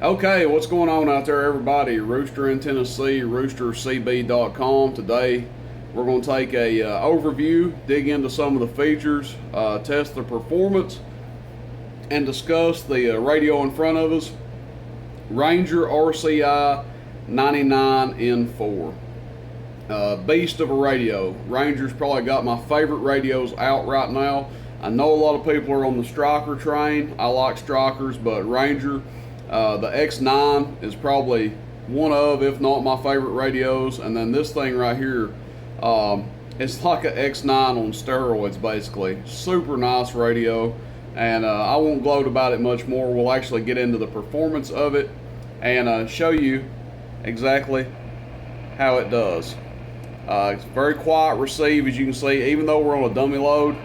Okay, what's going on out there, everybody? Rooster in Tennessee, roostercb.com. Today, we're going to take a overview, dig into some of the features, test the performance, and discuss the radio in front of us, Ranger RCI 99N4. Beast of a radio. Ranger's probably got my favorite radios out right now. I know a lot of people are on the striker train. I like strikers, but Ranger, the X9 is probably one of, if not my favorite radios. And then this thing right here, it's like an X9 on steroids, basically. Super nice radio, and I won't gloat about it much more. We'll actually get into the performance of it and show you exactly how it does. It's very quiet receive, as you can see. Even though we're on a dummy load,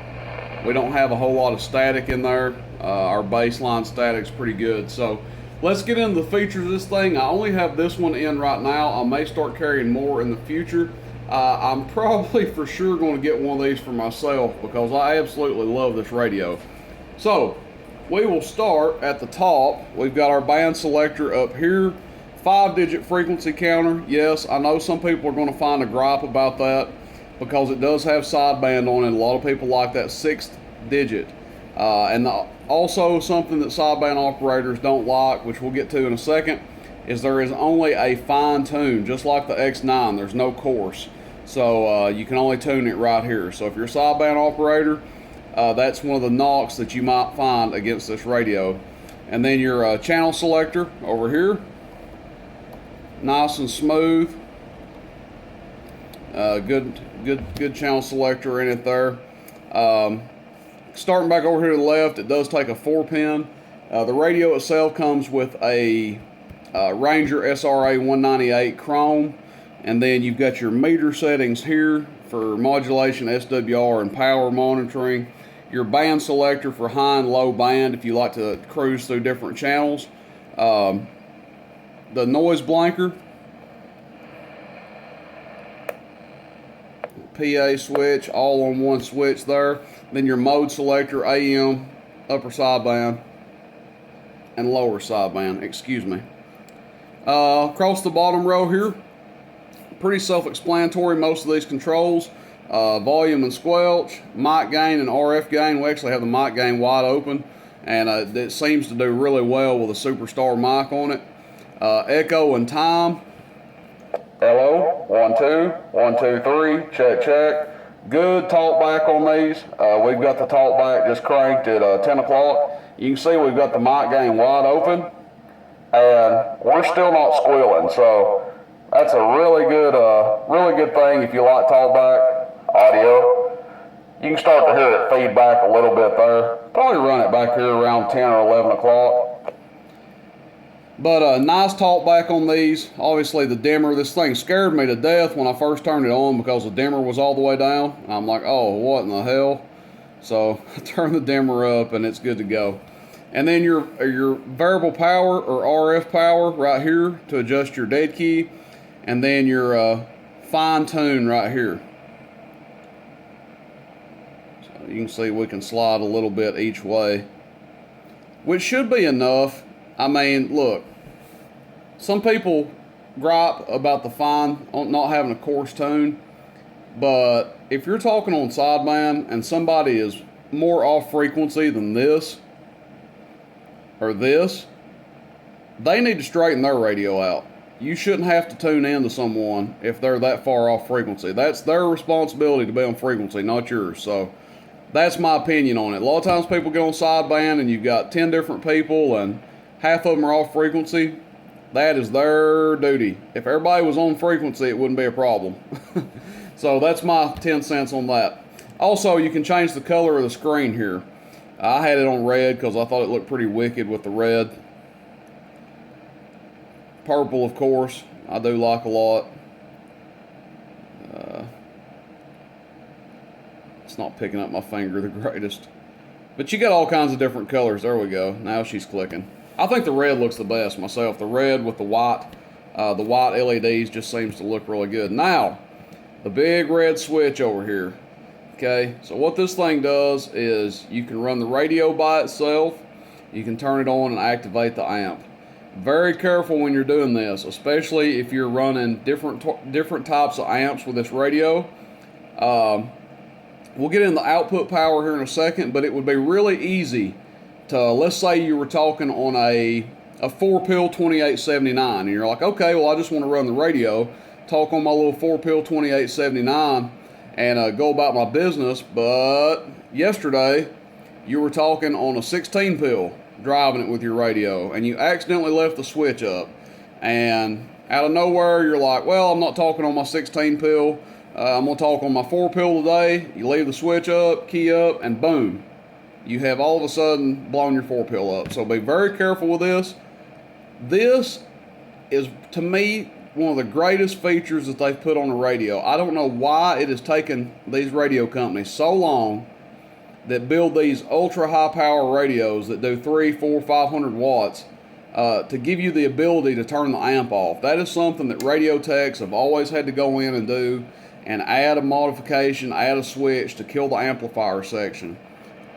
we don't have a whole lot of static in there. Our baseline static's pretty good. So let's get into the features of this thing. I only have this one in right now. I may start carrying more in the future. I'm probably for sure going to get one of these for myself because I absolutely love this radio. So we will start at the top. We've got our band selector up here. 5-digit frequency counter. Yes, I know some people are going to find a gripe about that because it does have sideband on it. A lot of people like that 6th digit. Also something that sideband operators don't like, which we'll get to in a second, is there is only a fine tune, just like the X9. There's no coarse. So you can only tune it right here. So if you're a sideband operator, that's one of the knocks that you might find against this radio. And then your channel selector over here. Nice and smooth. Good channel selector in it there. Starting back over here to the left, it does take a 4-pin. The radio itself comes with a Ranger SRA 198 Chrome, and then you've got your meter settings here for modulation, SWR, and power monitoring. Your band selector for high and low band if you like to cruise through different channels. The noise blanker, PA switch, all on one switch there. Then your mode selector, AM, upper sideband, and lower sideband, excuse me. Across the bottom row here, pretty self-explanatory, most of these controls. Volume and squelch, mic gain and RF gain. We actually have the mic gain wide open, and it seems to do really well with a Superstar mic on it. Echo and time. Hello, 1 2 1 2 3, check. Good talk back on these. We've got the talk back just cranked at 10 o'clock. You can see we've got the mic gain wide open, and we're still not squealing. So that's a really good thing if you like talk back audio. You can start to hear it feedback a little bit there. Probably run it back here around 10 or 11 o'clock. But nice talk back on these. Obviously the dimmer, this thing scared me to death when I first turned it on because the dimmer was all the way down. And I'm like, oh, what in the hell? So I turned the dimmer up and it's good to go. And then your variable power or RF power right here to adjust your dead key. And then your fine tune right here. So you can see we can slide a little bit each way, which should be enough. I mean, look, some people gripe about the fine, not having a coarse tune, but if you're talking on sideband and somebody is more off frequency than this or this, they need to straighten their radio out. You shouldn't have to tune in to someone if they're that far off frequency. That's their responsibility to be on frequency, not yours. So that's my opinion on it. A lot of times people get on sideband and you've got 10 different people and half of them are off frequency. That is their duty. If everybody was on frequency, it wouldn't be a problem. So that's my 10 cents on that. Also, you can change the color of the screen here. I had it on red because I thought it looked pretty wicked with the red. Purple, of course, I do like a lot. It's not picking up my finger the greatest. But you got all kinds of different colors. There we go. Now she's clicking. I think the red looks the best myself. The red with the white LEDs just seems to look really good. Now, the big red switch over here. Okay, so what this thing does is you can run the radio by itself. You can turn it on and activate the amp. Very careful when you're doing this, especially if you're running different types of amps with this radio. We'll get into output power here in a second, but it would be really easy to, let's say you were talking on a 4-pill 2879, and you're like, okay, well, I just want to run the radio, talk on my little 4-pill 2879, and go about my business. But yesterday, you were talking on a 16-pill, driving it with your radio, and you accidentally left the switch up, and out of nowhere, you're like, well, I'm not talking on my 16-pill. I'm going to talk on my 4-pill today. You leave the switch up, key up, and boom. You have all of a sudden blown your 4-pill up. So be very careful with this. This is, to me, one of the greatest features that they've put on a radio. I don't know why it has taken these radio companies so long that build these ultra high power radios that do 300, 400, 500 watts to give you the ability to turn the amp off. That is something that radio techs have always had to go in and do, and add a modification, add a switch to kill the amplifier section.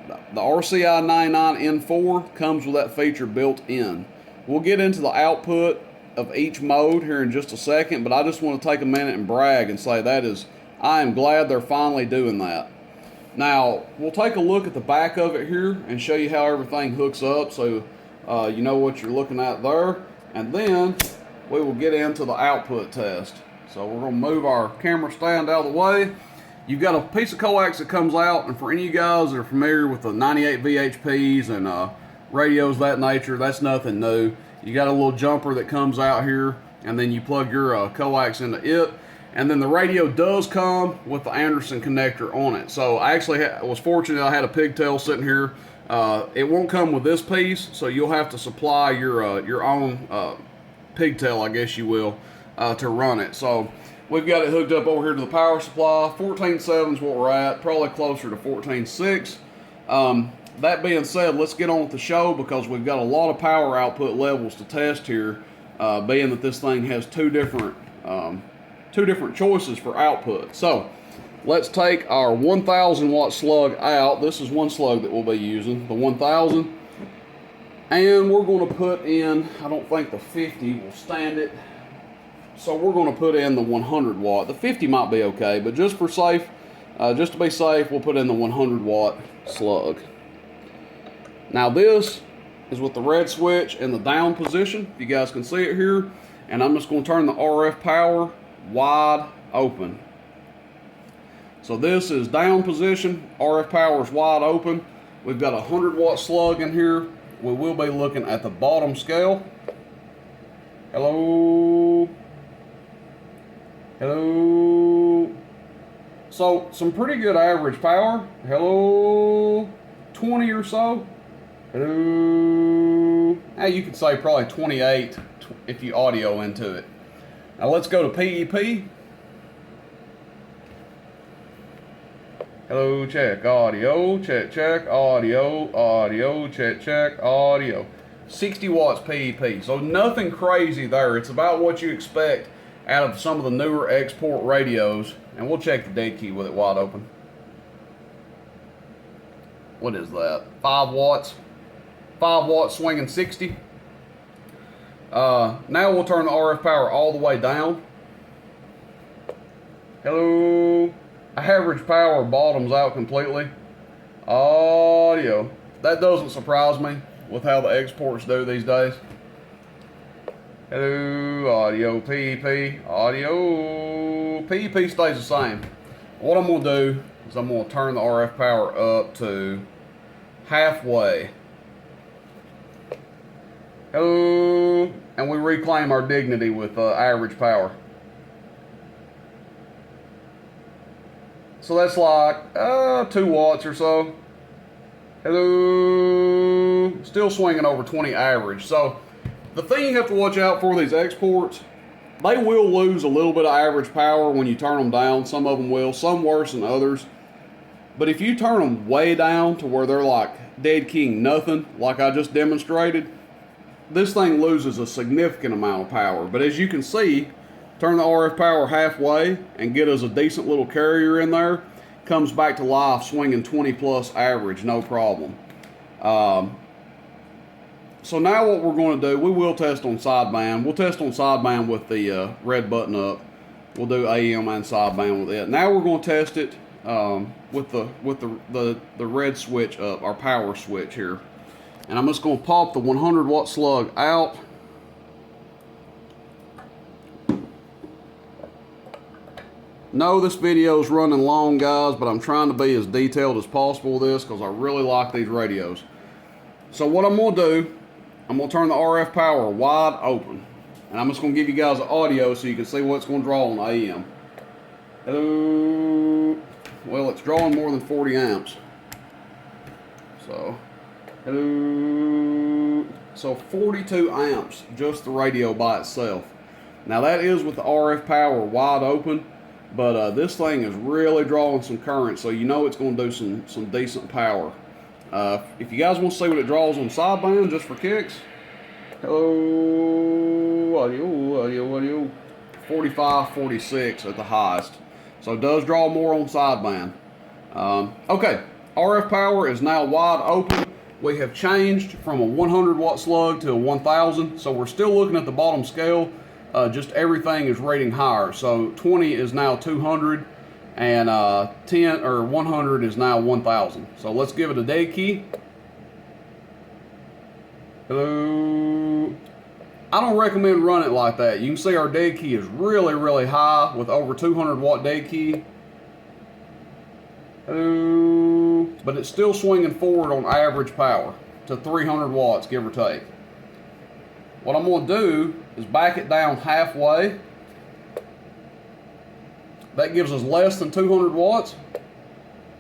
The RCI 99N4 comes with that feature built in. We'll get into the output of each mode here in just a second, but I just want to take a minute and brag and say I am glad they're finally doing that. Now, we'll take a look at the back of it here and show you how everything hooks up, so you know what you're looking at there. And then we will get into the output test. So we're going to move our camera stand out of the way. You've got a piece of coax that comes out, and for any of you guys that are familiar with the 98 VHPs and radios of that nature, that's nothing new. You got a little jumper that comes out here, and then you plug your coax into it. And then the radio does come with the Anderson connector on it. So I actually was fortunate I had a pigtail sitting here. It won't come with this piece, so you'll have to supply your own pigtail, I guess you will, to run it. So we've got it hooked up over here to the power supply. 14.7 is what we're at, probably closer to 14.6. That being said, let's get on with the show, because we've got a lot of power output levels to test here, being that this thing has two different choices for output. So let's take our 1,000 watt slug out. This is one slug that we'll be using, the 1,000. And we're going to put in, I don't think the 50 will stand it, so we're going to put in the 100 watt. The 50 might be okay, but just to be safe, we'll put in the 100 watt slug. Now this is with the red switch in the down position, if you guys can see it here, and I'm just going to turn the RF power wide open. So this is down position, RF power is wide open. We've got a 100 watt slug in here. We will be looking at the bottom scale. Hello. Hello. So some pretty good average power. Hello. 20 or so. Hello. Now you could say probably 28 if you audio into it. Now let's go to PEP. Hello, check, audio, check, audio, check, audio. 60 watts PEP, so nothing crazy there. It's about what you expect out of some of the newer export radios. And we'll check the dead key with it wide open. What is that? 5 watts. 5 watts swinging 60. Now we'll turn the RF power all the way down. Hello. Average power bottoms out completely. Audio. That doesn't surprise me with how the exports do these days. Hello. Audio. PEP. Audio. PEP stays the same. What I'm going to do is I'm going to turn the RF power up to halfway. Hello. And we reclaim our dignity with average power. So that's like 2 watts or so. Hello. Still swinging over 20 average. So the thing you have to watch out for these exports, they will lose a little bit of average power when you turn them down. Some of them will, some worse than others. But if you turn them way down to where they're like dead king nothing, like I just demonstrated, this thing loses a significant amount of power. But as you can see, turn the RF power halfway and get us a decent little carrier in there, comes back to life swinging 20 plus average, no problem. So now what we're going to do, we will test on sideband. We'll test on sideband with the red button up. We'll do AM and sideband with it. Now we're going to test it with the red switch up, our power switch here. And I'm just going to pop the 100 watt slug out. No, this video is running long, guys, but I'm trying to be as detailed as possible with this because I really like these radios. So what I'm going to do, I'm going to turn the RF power wide open. And I'm just going to give you guys the audio so you can see what it's going to draw on the AM. Hello. Well, it's drawing more than 40 amps. So, hello. So 42 amps, just the radio by itself. Now that is with the RF power wide open. But this thing is really drawing some current, so you know it's going to do some decent power. If you guys want to see what it draws on sideband, just for kicks, hello, audio, 45, 46 at the highest. So it does draw more on sideband. Okay, RF power is now wide open. We have changed from a 100 watt slug to a 1000, so we're still looking at the bottom scale. Just everything is rating higher. So 20 is now 200, and 10 or 100 is now 1000. So let's give it a dead key. Hello. I don't recommend running it like that. You can see our dead key is really high with over 200 watt dead key. Hello. But it's still swinging forward on average power to 300 watts, give or take. What I'm going to do is back it down halfway. That gives us less than 200 watts.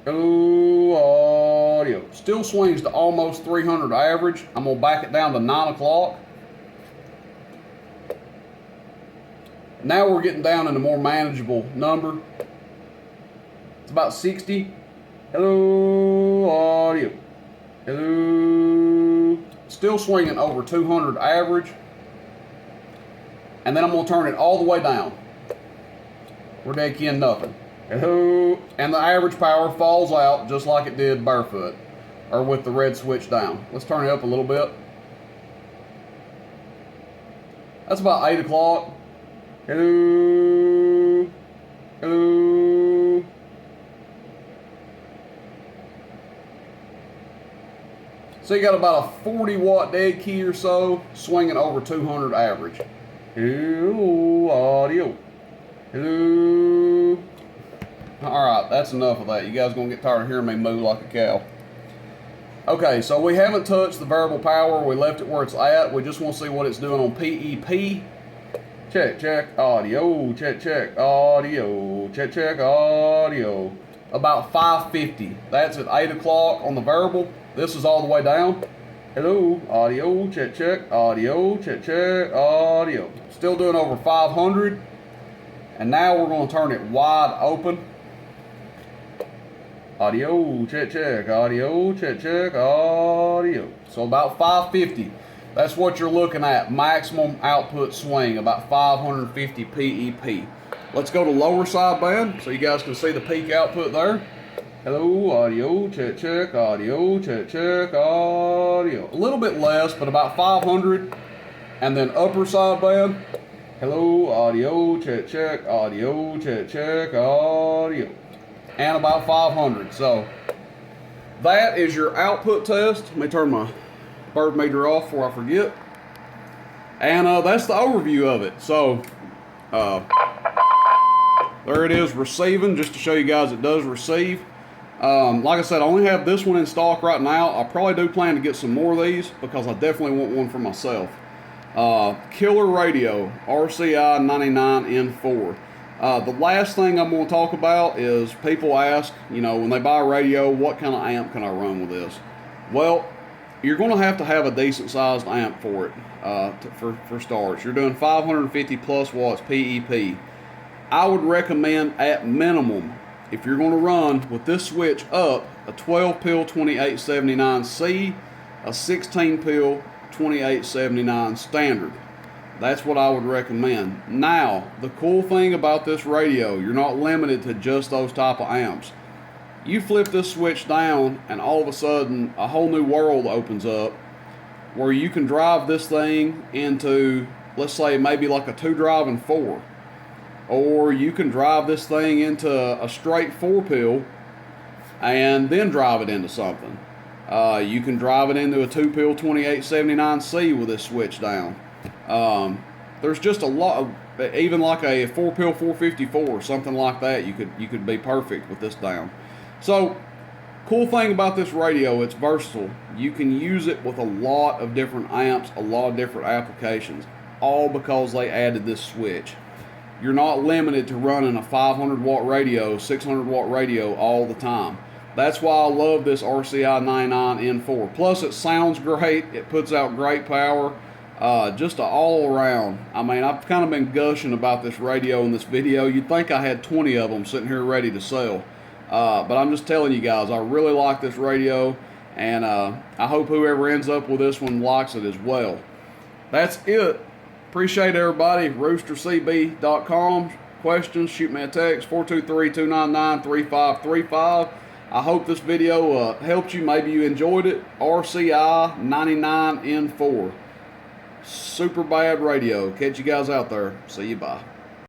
Oh, audio. Still swings to almost 300 average. I'm going to back it down to 9 o'clock. Now we're getting down in a more manageable number. It's about 60. Hello, audio. Hello. Still swinging over 200 average. And then I'm going to turn it all the way down. We're dead keying nothing. Hello. And the average power falls out just like it did barefoot, or with the red switch down. Let's turn it up a little bit. That's about 8 o'clock. Hello. Hello. So you got about a 40 watt dead key or so, swinging over 200 average. Hello, audio. Hello. Alright, that's enough of that. You guys gonna get tired of hearing me moo like a cow. Okay, so we haven't touched the variable power. We left it where it's at. We just want to see what it's doing on PEP. Check, audio. Check, audio. Check, audio. About 550. That's at 8 o'clock on the variable. This is all the way down. Hello, audio, check, audio, check, audio. Still doing over 500. And now we're going to turn it wide open. Audio, check, audio, check, audio. So about 550. That's what you're looking at. Maximum output swing, about 550 PEP. Let's go to lower sideband so you guys can see the peak output there. Hello, audio, check, audio, check, audio. A little bit less, but about 500. And then upper sideband. Hello, audio, check, audio, check, audio. And about 500. So that is your output test. Let me turn my bird meter off before I forget. And that's the overview of it. So there it is, receiving, just to show you guys it does receive. Like I said, I only have this one in stock right now. I probably do plan to get some more of these because I definitely want one for myself. Killer radio, RCI 99N4. The last thing I'm going to talk about is people ask, you know, when they buy a radio, what kind of amp can I run with this? Well, you're going to have a decent sized amp for it, for starts. You're doing 550 plus watts PEP. I would recommend at minimum, if you're going to run with this switch up, a 12 pill 2879C, a 16 pill 2879 standard. That's what I would recommend. Now, the cool thing about this radio, you're not limited to just those type of amps. You flip this switch down and all of a sudden a whole new world opens up where you can drive this thing into, let's say, maybe like a 2-drive-and-4. Or you can drive this thing into a straight 4-pill and then drive it into something. You can drive it into a 2-pill 2879C with this switch down. There's just a lot of, even like a 4-pill 454, something like that, you could be perfect with this down. So, cool thing about this radio, it's versatile. You can use it with a lot of different amps, a lot of different applications, all because they added this switch. You're not limited to running a 500 watt radio, 600 watt radio all the time. That's why I love this RCI 99N4. Plus it sounds great, it puts out great power, just all around. I mean, I've kind of been gushing about this radio in this video. You'd think I had 20 of them sitting here ready to sell. But I'm just telling you guys, I really like this radio, and I hope whoever ends up with this one likes it as well. That's it. Appreciate everybody. roostercb.com. Questions, shoot me a text, 423-299-3535. I hope this video helped you. Maybe you enjoyed it. RCI 99N4. Super bad radio. Catch you guys out there. See you. Bye.